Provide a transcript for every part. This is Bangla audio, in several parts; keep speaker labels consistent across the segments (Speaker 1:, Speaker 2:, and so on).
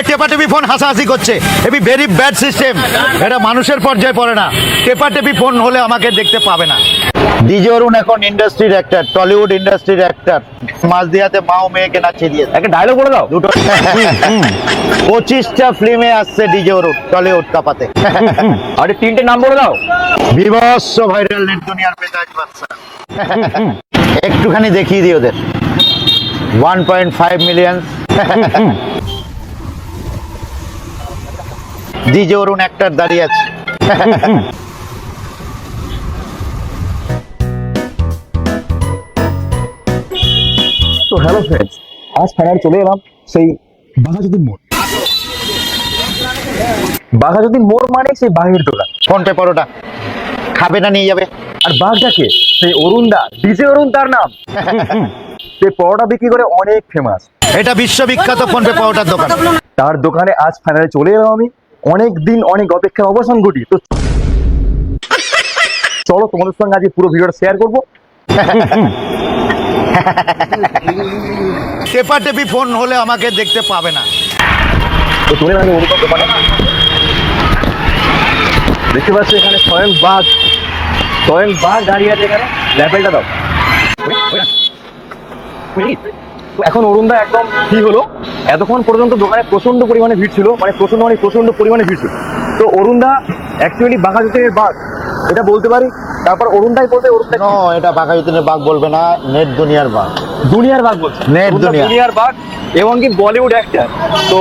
Speaker 1: টেপাটেপি ফোন হাসাহাসি করছে, এবি ভেরি ব্যাড সিস্টেম। এটা মানুষের পর্যায়ে পড়ে না। টেপাটেপি ফোন হলে আমাকে দেখতে পাবে না। ডিজে অরুণ এখন ইন্ডাস্ট্রির অ্যাক্টর, টলিউড ইন্ডাস্ট্রির অ্যাক্টর। মাঝদিয়াতে মাও মেয়েকে নাচিয়ে দিয়েছে।
Speaker 2: একটা ডায়লগ বলে দাও
Speaker 1: দুটো 25টা ফিল্মে আসছে ডিজে অরুণ টলিউড কাপাতে।
Speaker 2: আরে তিনটে নাম বলে দাও।
Speaker 1: বিভৎস ভাইরাল নেট দুনিয়ার পেতাজ বাদশা। একটুখানি দেখিয়ে দিই ওদের 1.5 মিলিয়ন। ডিজে অরুণ অ্যাক্টর দাঁড়িয়ে আছে।
Speaker 2: তো হ্যালো ফ্রেন্ডস, আজ ফাইনালি চলে এলাম সেই বাঘাযতীন মোড়। বাঘাযতীন মোড় মানে সেই বাঘের দোকান।
Speaker 1: ফোন পে পরোটা খাবে না নিয়ে যাবে।
Speaker 2: আর বাঘটাকে সেই অরুণদা, ডিজে অরুণ তার নাম। সে পরোটা বিক্রি করে অনেক ফেমাস।
Speaker 1: এটা বিশ্ববিখ্যাত ফোন পে পরোটার দোকান।
Speaker 2: তার দোকানে আজ ফাইনালি চলে এলাম আমি। অনেক দিন অনেক অপেক্ষার অবসান ঘটি। তো চলো তোমাদের সঙ্গে আজকে পুরো ভিডিওটা শেয়ার করবো।
Speaker 1: টেপাটেপি ফোন হলে আমাকে দেখতে পাবে না।
Speaker 2: তো চলে আমি অরুণদার দোকানে। দেখতে পাচ্ছি এখানে স্বয়ং বাঘ দাঁড়িয়ে আছে। এখানে ল্যাপেলটা দাও। এখন অরুণদা একদম কি হলো, এতক্ষণ পর্যন্ত দোকানে প্রচন্ড পরিমাণে ভিড় ছিল, মানে প্রচন্ড পরিমাণে ভিড় ছিল। তো অরুণদা অ্যাকচুয়ালি বাঘাযতীনের বাঘ এটা বলতে পারি। তারপর অরুণদাই বলতে
Speaker 1: নো, এটা বাঘাযতীনের বাঘ বলবে না, নেট দুনিয়ার বাঘ।
Speaker 2: দুনিয়ার বাঘ বলছে।
Speaker 1: নেট
Speaker 2: দুনিয়ার বাঘ এবং কি বলিউড অ্যাক্টর। তো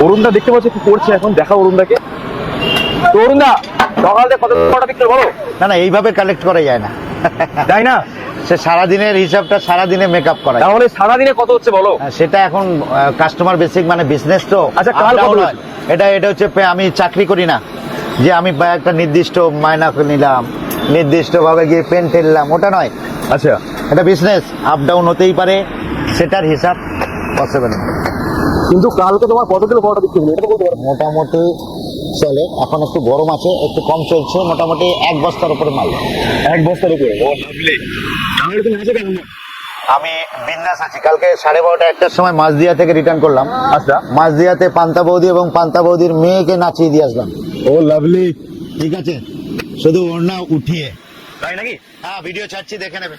Speaker 2: অরুণদা দেখতে পাচ্ছি কি করছে এখন, দেখা অরুণদাকে। তো অরুণদা সকাল থেকে কত বিক্রি বলো?
Speaker 1: না, এইভাবে কালেক্ট করা যায় না।
Speaker 2: তাই না?
Speaker 1: সে সারাদিনের হিসাবটা সারাদিনে মেকআপ করা।
Speaker 2: তাহলে সারাদিনে কত হচ্ছে বলো?
Speaker 1: সেটা এখন কাস্টমার বেসিক, মানে বিজনেস তো।
Speaker 2: আচ্ছা, কাল কত
Speaker 1: নয়, এটা হচ্ছে আমি চাকরি করি না যে আমি একটা নির্দিষ্ট মাইনা নিলাম, নির্দিষ্ট ভাবে গিয়ে পেন ফেললাম, ওটা নয়।
Speaker 2: আচ্ছা,
Speaker 1: এটা বিজনেস, আপ ডাউন হতেই পারে, সেটার হিসাব পসিবল।
Speaker 2: কিন্তু কালকে তোমার কত কিলো পরোটা বিক্রি হলো এটা তো বলতে পারো?
Speaker 1: মোটামুটি চলে, এখন একটু গরম আছে, একটু কম চলছে, মোটামুটি 1 বস্তার উপরে মাল।
Speaker 2: 1 বস্তার উপরে। ও লাভলি। তাহলে তুমি আছে কেন?
Speaker 1: আমি বিন্দাস আছি। কালকে 12:30 একটার সময় মাঝদিয়া থেকে রিটার্ন করলাম।
Speaker 2: আচ্ছা,
Speaker 1: মাঝদিয়াতে পান্তা বৌদি এবং পান্তা বৌদির মেয়েকে নাচিয়ে দিয়ে আসলাম।
Speaker 2: ও লাভলি।
Speaker 1: ঠিক আছে, শুধু ওড়না উঠিয়ে।
Speaker 2: তাই নাকি?
Speaker 1: হ্যাঁ, ভিডিও ছাড়ছি, দেখে নেবে।